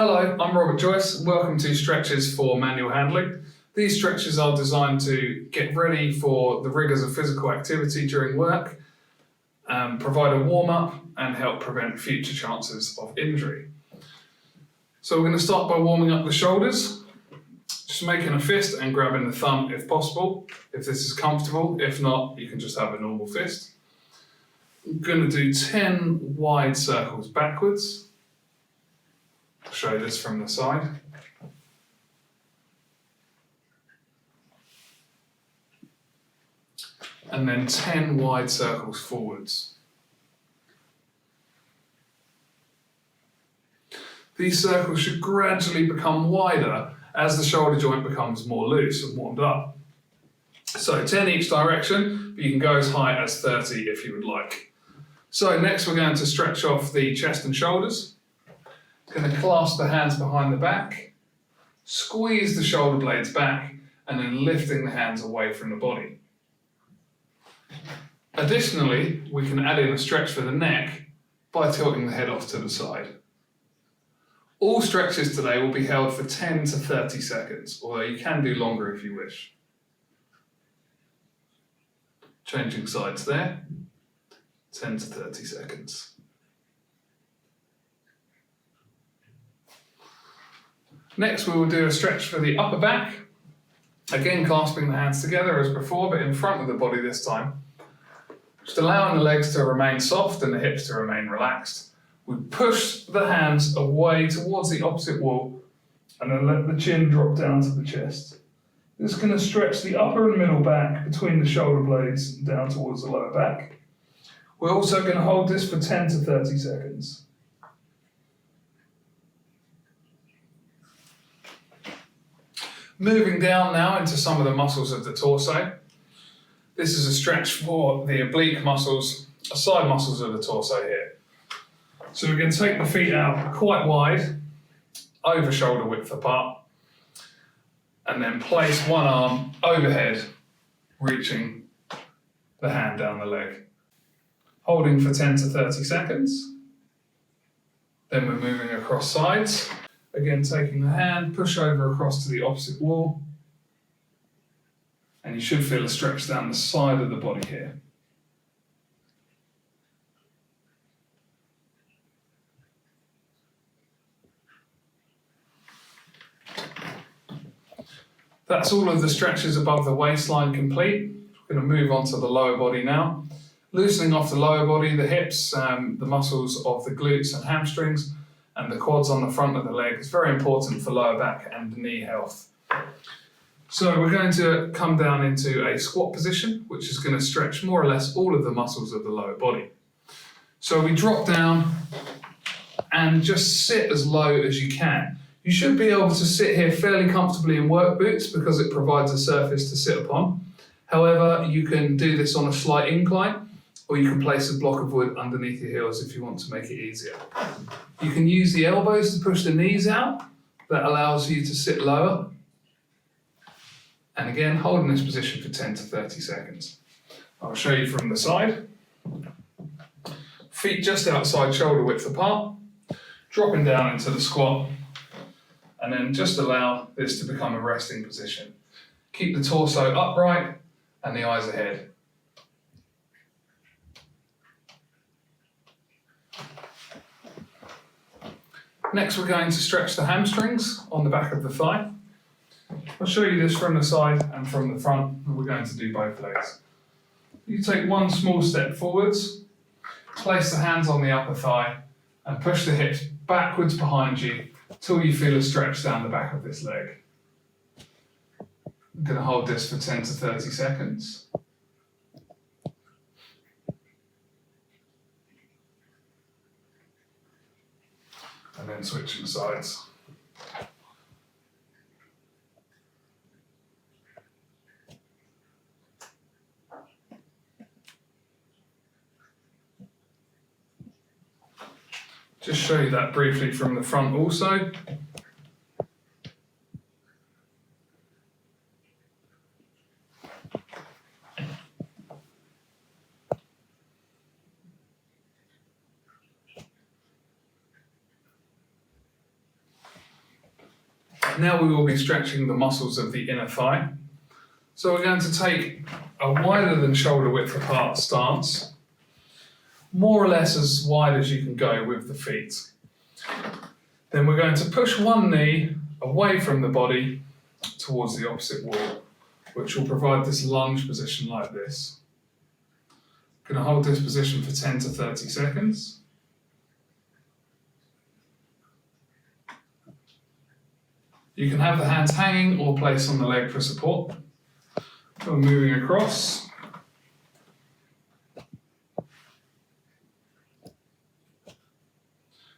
Hello, I'm Robert Joyce. Welcome to Stretches for Manual Handling. These stretches are designed to get ready for the rigours of physical activity during work, provide a warm-up and help prevent future chances of injury. So we're going to start by warming up the shoulders, just making a fist and grabbing the thumb if possible, if this is comfortable. If not, you can just have a normal fist. I'm going to do 10 wide circles backwards. I'll show you this from the side. And then 10 wide circles forwards. These circles should gradually become wider as the shoulder joint becomes more loose and warmed up. So 10 each direction, but you can go as high as 30 if you would like. So next we're going to stretch off the chest and shoulders. Going to clasp the hands behind the back, squeeze the shoulder blades back, and then lifting the hands away from the body. Additionally, we can add in a stretch for the neck by tilting the head off to the side. All stretches today will be held for 10 to 30 seconds, although you can do longer if you wish. Changing sides there, 10 to 30 seconds. Next, we will do a stretch for the upper back. Again, clasping the hands together as before, but in front of the body this time. Just allowing the legs to remain soft and the hips to remain relaxed. We push the hands away towards the opposite wall and then let the chin drop down to the chest. This is going to stretch the upper and middle back between the shoulder blades down towards the lower back. We're also going to hold this for 10 to 30 seconds. Moving down now into some of the muscles of the torso. This is a stretch for the oblique muscles, side muscles of the torso here. So we're going to take the feet out quite wide, over shoulder width apart, and then place one arm overhead, reaching the hand down the leg. Holding for 10 to 30 seconds. Then we're moving across sides. Again, taking the hand, push over across to the opposite wall. And you should feel a stretch down the side of the body here. That's all of the stretches above the waistline complete. We're going to move on to the lower body now. Loosening off the lower body, the hips, the muscles of the glutes and hamstrings, and the quads on the front of the leg is very important for lower back and knee health. So we're going to come down into a squat position, which is going to stretch more or less all of the muscles of the lower body. So we drop down and just sit as low as you can. You should be able to sit here fairly comfortably in work boots because it provides a surface to sit upon. However, you can do this on a slight incline, or you can place a block of wood underneath your heels if you want to make it easier. You can use the elbows to push the knees out. That allows you to sit lower. And again, holding this position for 10 to 30 seconds. I'll show you from the side. Feet just outside shoulder width apart, dropping down into the squat, and then just allow this to become a resting position. Keep the torso upright and the eyes ahead. Next, we're going to stretch the hamstrings on the back of the thigh. I'll show you this from the side and from the front, and we're going to do both legs. You take one small step forwards, place the hands on the upper thigh, and push the hips backwards behind you till you feel a stretch down the back of this leg. I'm going to hold this for 10 to 30 seconds. And then switching sides. Just show you that briefly from the front also. Now we will be stretching the muscles of the inner thigh. So we're going to take a wider than shoulder width apart stance, more or less as wide as you can go with the feet. Then we're going to push one knee away from the body towards the opposite wall, which will provide this lunge position like this. Going to hold this position for 10 to 30 seconds. You can have the hands hanging or placed on the leg for support. So we're moving across.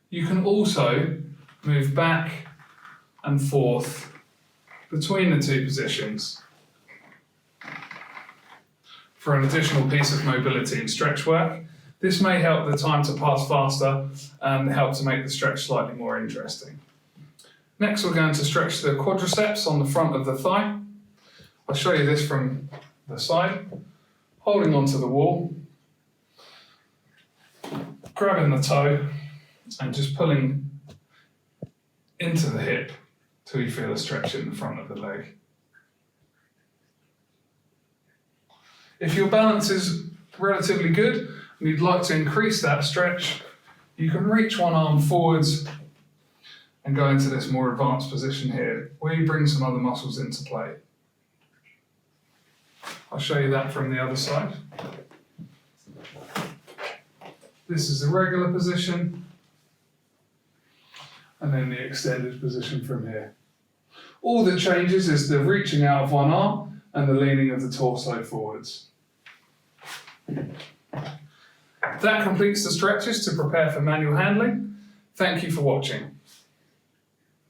You can also move back and forth between the two positions for an additional piece of mobility and stretch work. This may help the time to pass faster and help to make the stretch slightly more interesting. Next, we're going to stretch the quadriceps on the front of the thigh. I'll show you this from the side, holding onto the wall, grabbing the toe and just pulling into the hip till you feel a stretch in the front of the leg. If your balance is relatively good and you'd like to increase that stretch, you can reach one arm forwards and go into this more advanced position here, where you bring some other muscles into play. I'll show you that from the other side. This is the regular position, and then the extended position from here. All that changes is the reaching out of one arm and the leaning of the torso forwards. That completes the stretches to prepare for manual handling. Thank you for watching.